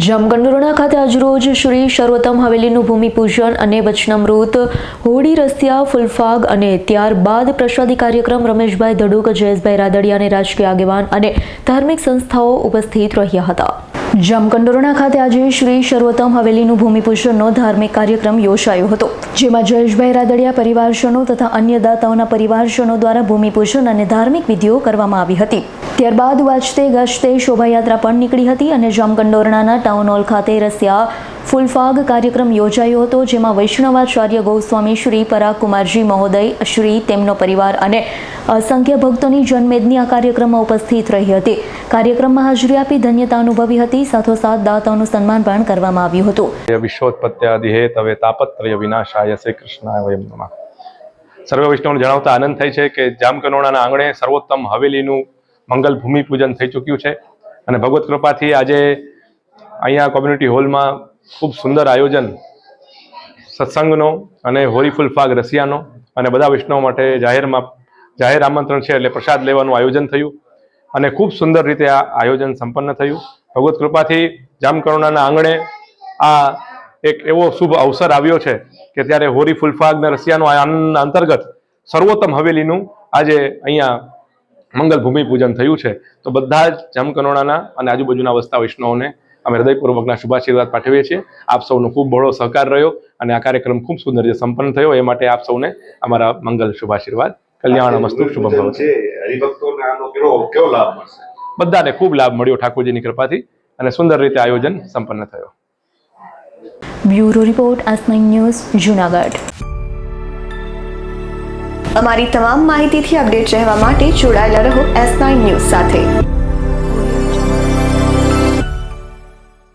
જામકંડોરણા ખાતે આજરોજ શ્રી સર્વોત્તમ હવેલીનું ભૂમિપૂજન અને વચનામૃત, હોળી રસિયા, ફૂલફાગ અને ત્યારબાદ પ્રસાદી કાર્યક્રમ રમેશભાઈ ધડુક, જયેશભાઈ રાદડિયા અને રાજકીય આગેવાન અને ધાર્મિક સંસ્થાઓ ઉપસ્થિત રહ્યા હતા. જામકંડોરણા ખાતે આજે શ્રી સર્વોત્તમ હવેલીનું ભૂમિપૂજનનો ધાર્મિક કાર્યક્રમ યોજાયો હતો, જેમાં જયેશભાઈ રાદડિયા પરિવારજનો તથા અન્ય દાતાઓના પરિવારજનો દ્વારા ભૂમિપૂજન અને ધાર્મિક વિધિઓ કરવામાં આવી હતી. ત્યારબાદ વાજતે ગાજતે શોભાયાત્રા પણ નીકળી હતી અને જામકંડોરણાના ટાઉન હોલ ખાતે રસિયા ફૂલફાગ કાર્યક્રમ યોજાયો હતો, જેમાં વૈષ્ણવાચાર્ય ગોસ્વામી શ્રી પરાગ કુમારજી મહોદય શ્રી, તેમનો પરિવાર અને અસંખ્ય ભક્તોની જનમેદની આ કાર્યક્રમમાં ઉપસ્થિત રહી હતી. કાર્યક્રમમાં હાજરી આપી ધન્યતા અનુભવી હતી. સાથોસાથ દાતાઓનું સન્માન પણ કરવામાં આવ્યું હતું. વિશ્વોત્પત્યાદિહેતવે તાપત્રય વિનાશાય શ્રી કૃષ્ણાય વયમ નમઃ. સર્વ વૈષ્ણવને જણાવતા આનંદ થાય છે કે જામકંડોરણાના આંગણે સર્વોત્તમ હવેલીનું મંગલ ભૂમિ પૂજન થઈ ચૂક્યું છે અને ભગવત કૃપાથી આજે અહીંયા કોમ્યુનિટી હોલમાં ખૂબ સુંદર આયોજન સત્સંગનો અને હોળી ફૂલફાગ રસિયાનો અને બધા વૈષ્ણવો માટે જાહેર આમંત્રણ છે એટલે પ્રસાદ લેવાનું આયોજન થયું અને ખૂબ સુંદર રીતે આ આયોજન સંપન્ન થયું. ભગવત કૃપાથી જામકંડોરણાના આંગણે આ એક એવો શુભ અવસર આવ્યો છે કે ત્યારે હોળી ફૂલફાગ અને રસિયાનો આનંદ અંતર્ગત સર્વોત્તમ હવેલીનું આજે અહીંયા મંગલ ભૂમિ પૂજન થયું છે. તો બધા જ જામકંડોરણાના અને આજુબાજુના વસતા વૈષ્ણવોને અમે હૃદયપૂર્વકના શુભાશીર્વાદ પાઠવીએ છીએ. આપ સૌનો ખૂબ બહોળો સહકાર રહ્યો અને આ કાર્યક્રમ ખૂબ સુંદર રીતે સંપન્ન થયો. એ માટે આપ સૌને અમારા મંગલ શુભાશીર્વાદ. કલ્યાણમસ્તુ શુભમ ભવતુ. હરિભક્તોને આનો કેવો લાભ મળશે? બધાને ખૂબ લાભ મળ્યો ઠાકોરજીની કૃપાથી અને સુંદર રીતે આયોજન સંપન્ન થયો. Bureau report, S9 news, Junagadh. અમારી તમામ માહિતીથી અપડેટ રહેવા માટે જોડાયેલા રહો S9 ન્યૂઝ સાથે.